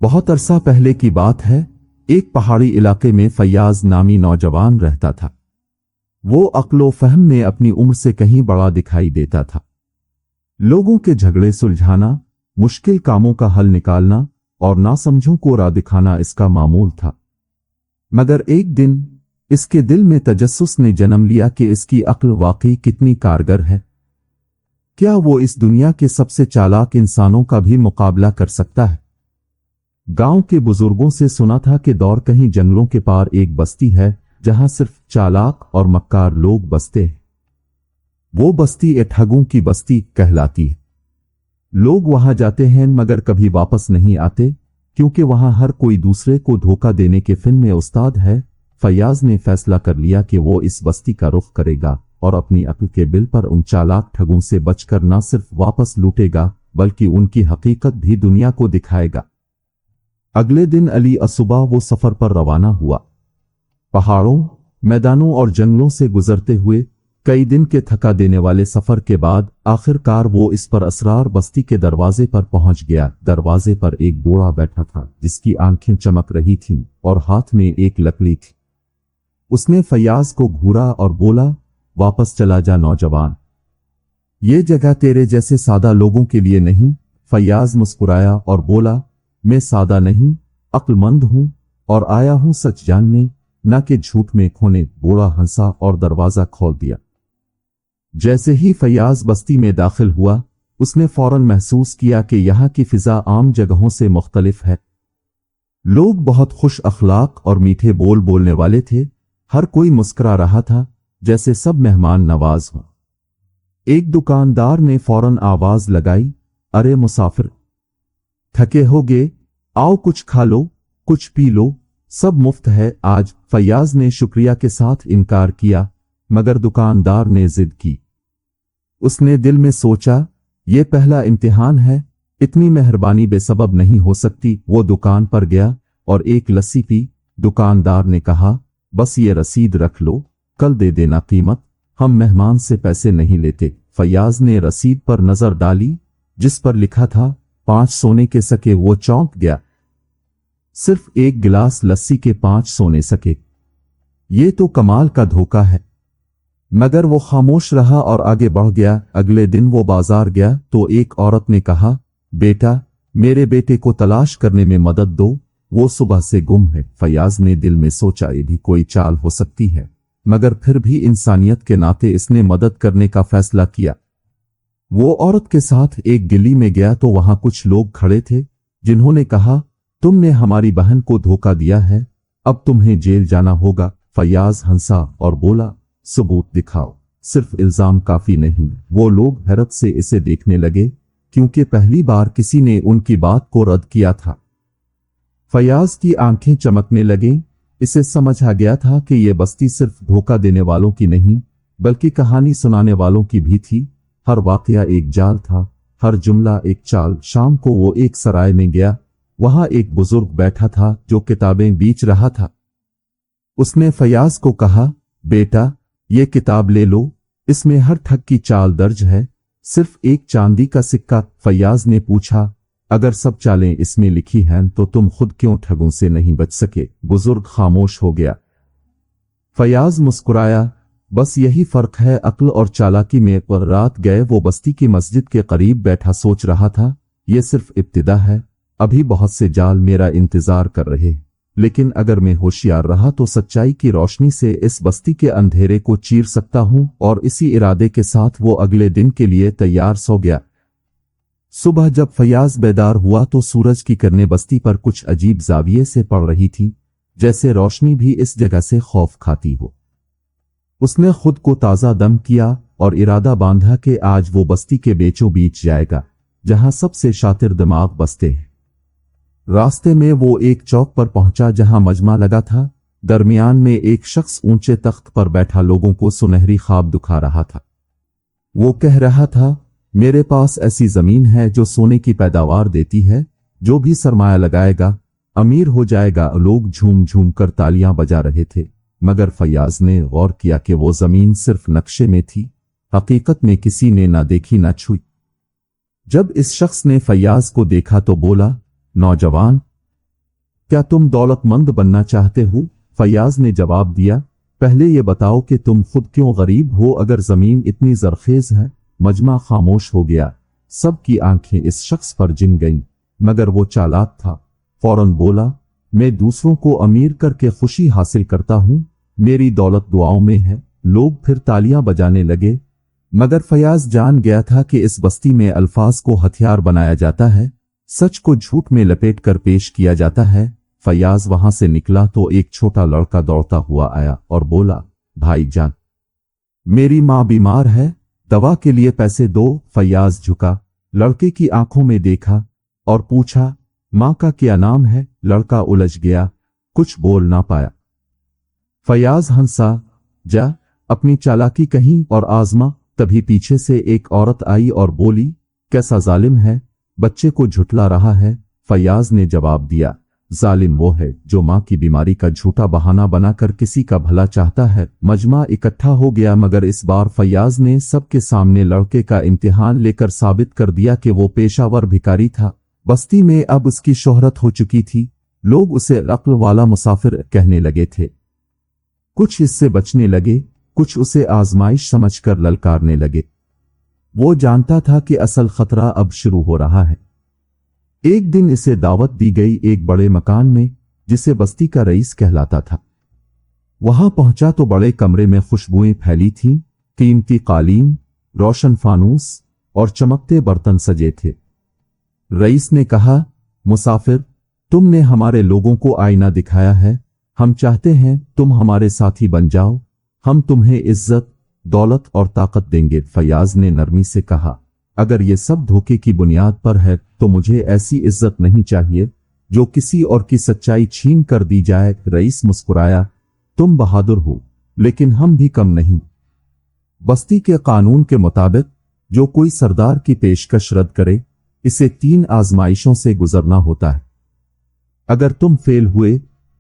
बहुत अरसा पहले की बात है। एक पहाड़ी इलाके में फैयाज नामी नौजवान रहता था। वो अक्लो फहम में अपनी उम्र से कहीं बड़ा दिखाई देता था। लोगों के झगड़े सुलझाना, मुश्किल कामों का हल निकालना और नासमझों को राह दिखाना इसका मामूल था। मगर एक दिन इसके दिल में तजस्सुस ने जन्म लिया कि इसकी अक्ल वाकई कितनी कारगर है। क्या वो इस दुनिया के सबसे चालाक इंसानों का भी मुकाबला कर सकता है? गांव के बुजुर्गों से सुना था कि दौर कहीं जंगलों के पार एक बस्ती है जहां सिर्फ चालाक और मक्कार लोग बसते हैं। वो बस्ती ए ठगों की बस्ती कहलाती है। लोग वहां जाते हैं मगर कभी वापस नहीं आते, क्योंकि वहां हर कोई दूसरे को धोखा देने के फिन में उस्ताद है। फैयाज ने फैसला कर लिया कि वो इस बस्ती का रुख करेगा और अपनी अक्ल के बिल पर उन चालाक ठगों से बचकर न सिर्फ वापस लूटेगा बल्कि उनकी हकीकत भी दुनिया को दिखाएगा। अगले दिन अली असुबह वो सफर पर रवाना हुआ। पहाड़ों, मैदानों और जंगलों से गुजरते हुए कई दिन के थका देने वाले सफर के बाद आखिरकार वो इस पर असरार बस्ती के दरवाजे पर पहुंच गया। दरवाजे पर एक बूढ़ा बैठा था जिसकी आंखें चमक रही थीं और हाथ में एक लकड़ी थी। उसने फैयाज को घूरा और बोला, वापस चला जा नौजवान, ये जगह तेरे जैसे सादा लोगों के लिए नहीं। फैयाज मुस्कुराया और बोला, मैं सादा नहीं, अक्लमंद हूं और आया हूं सच जानने, न कि झूठ में खोने। बूढ़ा हंसा और दरवाजा खोल दिया। जैसे ही फैयाज बस्ती में दाखिल हुआ, उसने फौरन महसूस किया कि यहाँ की फिजा आम जगहों से मुख्तलिफ है। लोग बहुत खुश अखलाक और मीठे बोल बोलने वाले थे। हर कोई मुस्कुरा रहा था जैसे सब मेहमान नवाज हों। एक दुकानदार ने फौरन आवाज लगाई, अरे मुसाफिर, थके होगे, आओ कुछ खा लो, कुछ पी लो, सब मुफ्त है आज। फैयाज ने शुक्रिया के साथ इनकार किया, मगर दुकानदार ने जिद की। उसने दिल में सोचा, ये पहला इम्तिहान है, इतनी मेहरबानी बेसबब नहीं हो सकती। वो दुकान पर गया और एक लस्सी पी। दुकानदार ने कहा, बस ये रसीद रख लो, कल दे देना कीमत, हम मेहमान से पैसे नहीं लेते। फैयाज ने रसीद पर नजर डाली जिस पर लिखा था 5 सोने के सके। वो चौंक गया। सिर्फ एक गिलास लस्सी के 5 सोने सके, ये तो कमाल का धोखा है। मगर वो खामोश रहा और आगे बढ़ गया। अगले दिन वो बाजार गया तो एक औरत ने कहा, बेटा, मेरे बेटे को तलाश करने में मदद दो, वो सुबह से गुम है। फैयाज ने दिल में सोचा, ये भी कोई चाल हो सकती है, मगर फिर भी इंसानियत के नाते इसने मदद करने का फैसला किया। वो औरत के साथ एक गली में गया तो वहां कुछ लोग खड़े थे जिन्होंने कहा, तुमने हमारी बहन को धोखा दिया है, अब तुम्हें जेल जाना होगा। फैयाज हंसा और बोला, सबूत दिखाओ, सिर्फ इल्जाम काफी नहीं। वो लोग हैरत से इसे देखने लगे क्योंकि पहली बार किसी ने उनकी बात को रद्द किया था। फैयाज की आंखें चमकने लगीं। इसे समझ आ गया था कि यह बस्ती सिर्फ धोखा देने वालों की नहीं बल्कि कहानी सुनाने वालों की भी थी। हर वाकया एक जाल था, हर जुमला एक चाल। शाम को वो एक सराय में गया। वहां एक बुजुर्ग बैठा था जो किताबें बेच रहा था। उसने फैयाज को कहा, बेटा, ये किताब ले लो, इसमें हर ठग की चाल दर्ज है, सिर्फ एक चांदी का सिक्का। फैयाज ने पूछा, अगर सब चालें इसमें लिखी हैं तो तुम खुद क्यों ठगों से नहीं बच सके? बुजुर्ग खामोश हो गया। फैयाज मुस्कुराया, बस यही फर्क है अक्ल और चालाकी में। पर रात गए वो बस्ती की मस्जिद के करीब बैठा सोच रहा था, ये सिर्फ इब्तिदा है, अभी बहुत से जाल मेरा इंतजार कर रहे, लेकिन अगर मैं होशियार रहा तो सच्चाई की रोशनी से इस बस्ती के अंधेरे को चीर सकता हूं। और इसी इरादे के साथ वो अगले दिन के लिए तैयार सो गया। सुबह जब फैयाज बेदार हुआ तो सूरज की किरणें बस्ती पर कुछ अजीब जाविये से पड़ रही थी, जैसे रोशनी भी इस जगह से खौफ खाती हो। उसने खुद को ताजा दम किया और इरादा बांधा कि आज वो बस्ती के बीचों बीच जाएगा जहां सबसे शातिर दिमाग बसते हैं। रास्ते में वो एक चौक पर पहुंचा जहां मजमा लगा था। दरमियान में एक शख्स ऊंचे तख्त पर बैठा लोगों को सुनहरी ख्वाब दिखा रहा था। वो कह रहा था, मेरे पास ऐसी जमीन है जो सोने की पैदावार देती है, जो भी सरमाया लगाएगा अमीर हो जाएगा। लोग झूम झूम कर तालियां बजा रहे थे, मगर फैयाज ने गौर किया कि वो जमीन सिर्फ नक्शे में थी, हकीकत में किसी ने ना देखी ना छुई। जब इस शख्स ने फैयाज को देखा तो बोला, नौजवान, क्या तुम दौलतमंद बनना चाहते हो? फैयाज ने जवाब दिया, पहले ये बताओ कि तुम खुद क्यों गरीब हो? अगर जमीन इतनी जरखेज है। मजमा खामोश हो गया। सबकी आंखें इस शख्स पर जिन गईं, मगर वो चालाक था। फौरन बोला, मैं दूसरों को अमीर करके खुशी हासिल करता हूं, मेरी दौलत दुआओं में है। लोग फिर तालियां बजाने लगे, मगर फैयाज जान गया था कि इस बस्ती में अल्फाज को हथियार बनाया जाता है, सच को झूठ में लपेट कर पेश किया जाता है। फैयाज वहां से निकला तो एक छोटा लड़का दौड़ता हुआ आया और बोला, भाईजान, मेरी मां बीमार है, दवा के लिए पैसे दो। फैयाज झुका, लड़के की आंखों में देखा और पूछा, मां का क्या नाम है? लड़का उलझ गया, कुछ बोल ना पाया। फैयाज हंसा, जा अपनी चालाकी कहीं और आजमा। तभी पीछे से एक औरत आई और बोली, कैसा जालिम है, बच्चे को झुठला रहा है। फैयाज ने जवाब दिया, जालिम वो है जो मां की बीमारी का झूठा बहाना बनाकर किसी का भला चाहता है। मजमा इकट्ठा हो गया, मगर इस बार फैयाज ने सबके सामने लड़के का इम्तिहान लेकर साबित कर दिया कि वो पेशावर भिखारी था। बस्ती में अब उसकी शोहरत हो चुकी थी। लोग उसे अक्ल वाला मुसाफिर कहने लगे थे। कुछ इससे बचने लगे, कुछ उसे आजमाइश समझकर ललकारने लगे। वो जानता था कि असल खतरा अब शुरू हो रहा है। एक दिन इसे दावत दी गई एक बड़े मकान में, जिसे बस्ती का रईस कहलाता था। वहां पहुंचा तो बड़े कमरे में खुशबुएं फैली थीं, कीमती कालीन, रोशन फानूस और चमकते बर्तन सजे थे। रईस ने कहा, मुसाफिर, तुमने हमारे लोगों को आईना दिखाया है, हम चाहते हैं तुम हमारे साथी बन जाओ, हम तुम्हें इज्जत, दौलत और ताकत देंगे। फैयाज ने नरमी से कहा, अगर ये सब धोखे की बुनियाद पर है तो मुझे ऐसी इज्जत नहीं चाहिए जो किसी और की सच्चाई छीन कर दी जाए। रईस मुस्कुराया, तुम बहादुर हो, लेकिन हम भी कम नहीं। बस्ती के कानून के मुताबिक जो कोई सरदार की पेशकश रद्द करे, इसे 3 आजमाइशों से गुजरना होता है। अगर तुम फेल हुए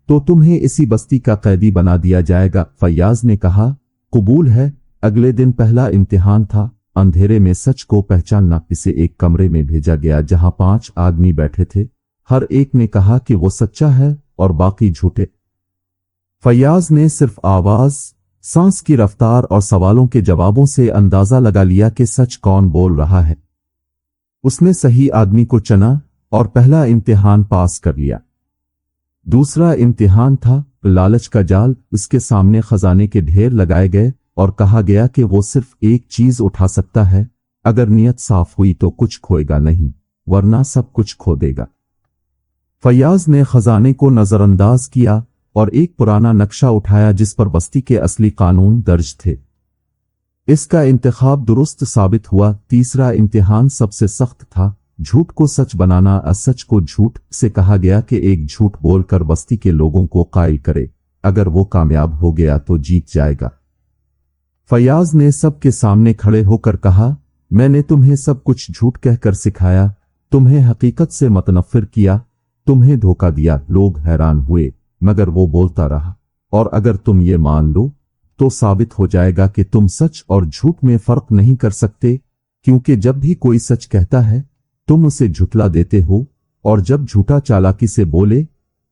तो तुम्हें इसी बस्ती का कैदी बना दिया जाएगा। फैयाज ने कहा, कबूल है। अगले दिन पहला इम्तिहान था। अंधेरे में सच को पहचानना। इसे एक कमरे में भेजा गया जहां 5 आदमी बैठे थे। हर एक ने कहा कि वो सच्चा है और बाकी झूठे। फैयाज ने सिर्फ आवाज, सांस की रफ्तार और सवालों के जवाबों से अंदाजा लगा लिया कि सच कौन बोल रहा है। उसने सही आदमी को चुना और पहला इम्तिहान पास कर लिया। दूसरा इम्तिहान था लालच का जाल। उसके सामने खजाने के ढेर लगाए गए और कहा गया कि वो सिर्फ एक चीज उठा सकता है, अगर नीयत साफ हुई तो कुछ खोएगा नहीं, वरना सब कुछ खो देगा। फैयाज ने खजाने को नजरअंदाज किया और एक पुराना नक्शा उठाया जिस पर बस्ती के असली कानून दर्ज थे। इसका इंतखाब दुरुस्त साबित हुआ। तीसरा इम्तिहान सबसे सख्त था, झूठ को सच बनाना। असच को झूठ से कहा गया कि एक झूठ बोलकर बस्ती के लोगों को कायल करे, अगर वो कामयाब हो गया तो जीत जाएगा। फैयाज ने सबके सामने खड़े होकर कहा, मैंने तुम्हें सब कुछ झूठ कहकर सिखाया, तुम्हें हकीकत से मतनफिर किया, तुम्हें धोखा दिया। लोग हैरान हुए, मगर वो बोलता रहा, और अगर तुम ये मान लो तो साबित हो जाएगा कि तुम सच और झूठ में फर्क नहीं कर सकते, क्योंकि जब भी कोई सच कहता है तुम उसे झुठला देते हो, और जब झूठा चालाकी से बोले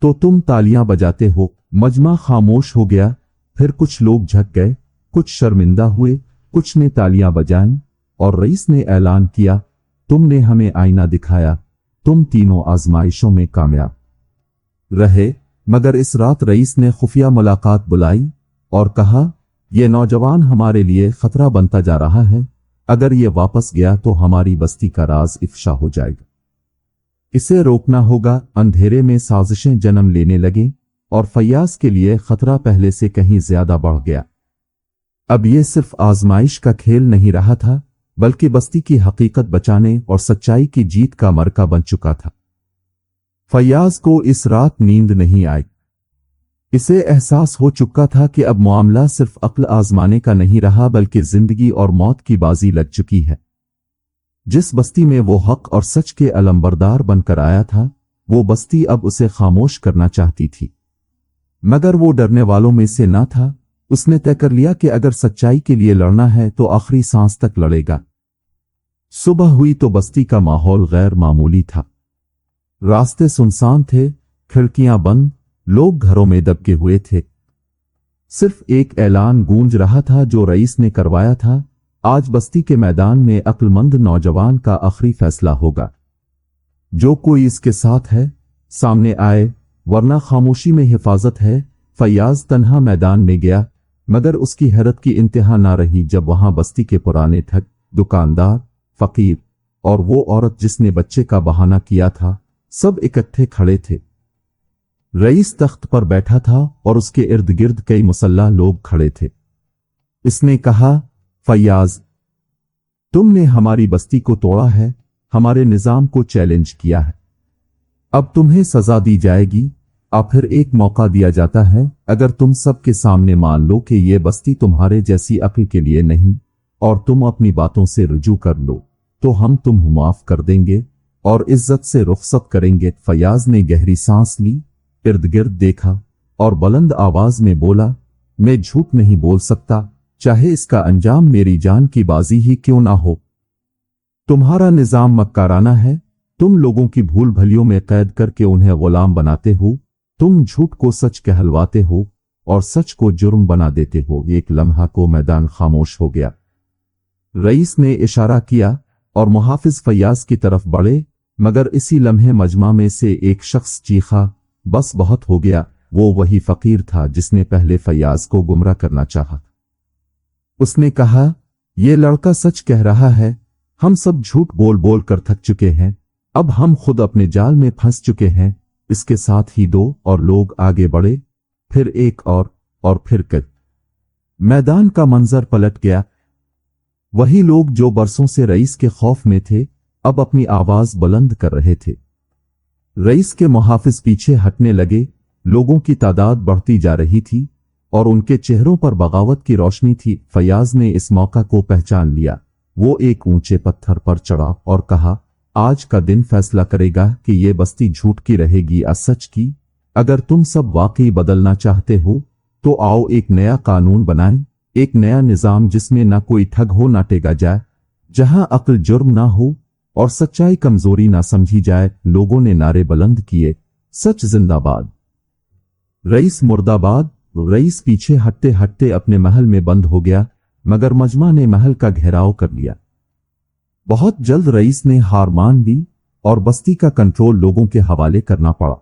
तो तुम तालियां बजाते हो। मजमा खामोश हो गया। फिर कुछ लोग झक गए, कुछ शर्मिंदा हुए, कुछ ने तालियां बजाईं, और रईस ने ऐलान किया, तुमने हमें आईना दिखाया, तुम तीनों आजमाइशों में कामयाब रहे। मगर इस रात रईस ने खुफिया मुलाकात बुलाई और कहा, यह नौजवान हमारे लिए खतरा बनता जा रहा है, अगर ये वापस गया तो हमारी बस्ती का राज इफ्शा हो जाएगा, इसे रोकना होगा। अंधेरे में साजिशें जन्म लेने लगी और फैयाज के लिए खतरा पहले से कहीं ज्यादा बढ़ गया। अब ये सिर्फ आजमाइश का खेल नहीं रहा था, बल्कि बस्ती की हकीकत बचाने और सच्चाई की जीत का मरका बन चुका था। फैयाज को इस रात नींद नहीं आई। इसे एहसास हो चुका था कि अब मामला सिर्फ अक्ल आजमाने का नहीं रहा, बल्कि जिंदगी और मौत की बाजी लग चुकी है। जिस बस्ती में वो हक और सच के अलंबरदार बनकर आया था, वो बस्ती अब उसे खामोश करना चाहती थी। मगर वो डरने वालों में से न था। उसने तय कर लिया कि अगर सच्चाई के लिए लड़ना है तो आखिरी सांस तक लड़ेगा। सुबह हुई तो बस्ती का माहौल गैर मामूली था। रास्ते सुनसान थे, खिड़कियां बंद, लोग घरों में दबके हुए थे। सिर्फ एक ऐलान गूंज रहा था जो रईस ने करवाया था, आज बस्ती के मैदान में अक्लमंद नौजवान का आखिरी फैसला होगा। जो कोई इसके साथ है सामने आए, वरना खामोशी में हिफाजत है। फैयाज तन्हा मैदान में गया, मगर उसकी हैरत की इंतहा ना रही जब वहां बस्ती के पुराने ठग, दुकानदार, फकीर और वो औरत जिसने बच्चे का बहाना किया था, सब इकट्ठे खड़े थे। रईस तख्त पर बैठा था और उसके इर्द गिर्द कई मुसल्ला लोग खड़े थे। इसने कहा, फैयाज, तुमने हमारी बस्ती को तोड़ा है, हमारे निजाम को चैलेंज किया है। अब तुम्हें सजा दी जाएगी। अब फिर एक मौका दिया जाता है, अगर तुम सबके सामने मान लो कि ये बस्ती तुम्हारे जैसी अक्ल के लिए नहीं और तुम अपनी बातों से रुजू कर लो, तो हम तुम्हें माफ कर देंगे और इज्जत से रुखसत करेंगे। फैयाज ने गहरी सांस ली, इर्द गिर्द देखा और बुलंद आवाज में बोला, मैं झूठ नहीं बोल सकता, चाहे इसका अंजाम मेरी जान की बाजी ही क्यों ना हो। तुम्हारा निजाम मक्काराना है, तुम लोगों की भूल भलियों में कैद करके उन्हें गुलाम बनाते हो। तुम झूठ को सच कहलवाते हो और सच को जुर्म बना देते हो। एक लम्हा को मैदान खामोश हो गया। रईस ने इशारा किया और मुहाफिज फैयाज की तरफ बढ़े, मगर इसी लम्हे मजमा में से एक शख्स चीखा, बस बहुत हो गया। वो वही फकीर था जिसने पहले फैयाज को गुमराह करना चाहा। उसने कहा, यह लड़का सच कह रहा है, हम सब झूठ बोल बोल कर थक चुके हैं, अब हम खुद अपने जाल में फंस चुके हैं। इसके साथ ही दो और लोग आगे बढ़े, फिर एक और फिर कई। मैदान का मंजर पलट गया। वही लोग जो बरसों से रईस के खौफ में थे, अब अपनी आवाज बुलंद कर रहे थे। रईस के मुहाफिज पीछे हटने लगे। लोगों की तादाद बढ़ती जा रही थी और उनके चेहरों पर बगावत की रोशनी थी। फैयाज ने इस मौका को पहचान लिया। वो एक ऊंचे पत्थर पर चढ़ा और कहा, आज का दिन फैसला करेगा कि ये बस्ती झूठ की रहेगी या सच की। अगर तुम सब वाकई बदलना चाहते हो तो आओ एक नया कानून बनाएं, एक नया निजाम जिसमें ना कोई ठग हो ना टेगा जाए, जहां अक्ल जुर्म ना हो और सच्चाई कमजोरी ना समझी जाए। लोगों ने नारे बुलंद किए, सच जिंदाबाद, रईस मुर्दाबाद। रईस पीछे हटते हटते अपने महल में बंद हो गया, मगर मजमा ने महल का घेराव कर लिया। बहुत जल्द रईस ने हार मान ली और बस्ती का कंट्रोल लोगों के हवाले करना पड़ा।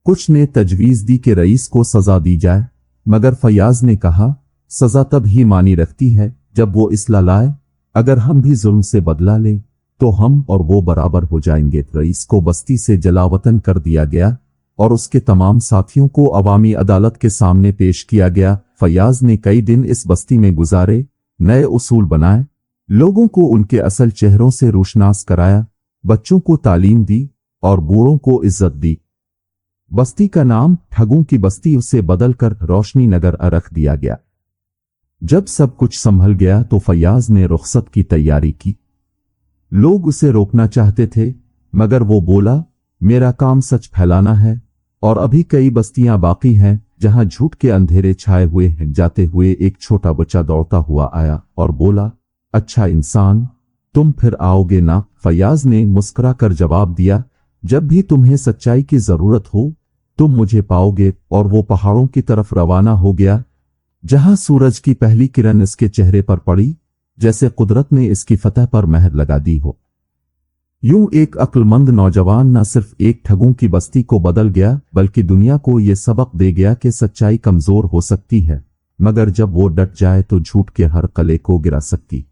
कुछ ने तजवीज दी कि रईस को सजा दी जाए, मगर फैयाज ने कहा, सजा तब ही मानी रखती है जब वो इस्लाह लाए। अगर हम भी जुल्म से बदला लें तो हम और वो बराबर हो जाएंगे। रईस को बस्ती से जलावतन कर दिया गया और उसके तमाम साथियों को अवामी अदालत के सामने पेश किया गया। फैयाज ने कई दिन इस बस्ती में गुजारे, नए उसूल बनाए, लोगों को उनके असल चेहरों से रोशनास कराया, बच्चों को तालीम दी और बूढ़ों को इज्जत दी। बस्ती का नाम ठगों की बस्ती उसे बदलकर रोशनी नगर रख दिया गया। जब सब कुछ संभल गया तो फैयाज ने रुखसत की तैयारी की। लोग उसे रोकना चाहते थे, मगर वो बोला, मेरा काम सच फैलाना है और अभी कई बस्तियां बाकी हैं जहां झूठ के अंधेरे छाए हुए हैं। जाते हुए एक छोटा बच्चा दौड़ता हुआ आया और बोला, अच्छा इंसान, तुम फिर आओगे ना? फैयाज ने मुस्कुरा कर जवाब दिया, जब भी तुम्हें सच्चाई की जरूरत हो तुम मुझे पाओगे। और वो पहाड़ों की तरफ रवाना हो गया, जहां सूरज की पहली किरण इसके चेहरे पर पड़ी, जैसे कुदरत ने इसकी फतह पर मेहर लगा दी हो। यूं एक अक्लमंद नौजवान न सिर्फ एक ठगों की बस्ती को बदल गया, बल्कि दुनिया को यह सबक दे गया कि सच्चाई कमजोर हो सकती है, मगर जब वो डट जाए तो झूठ के हर कले को गिरा सकती।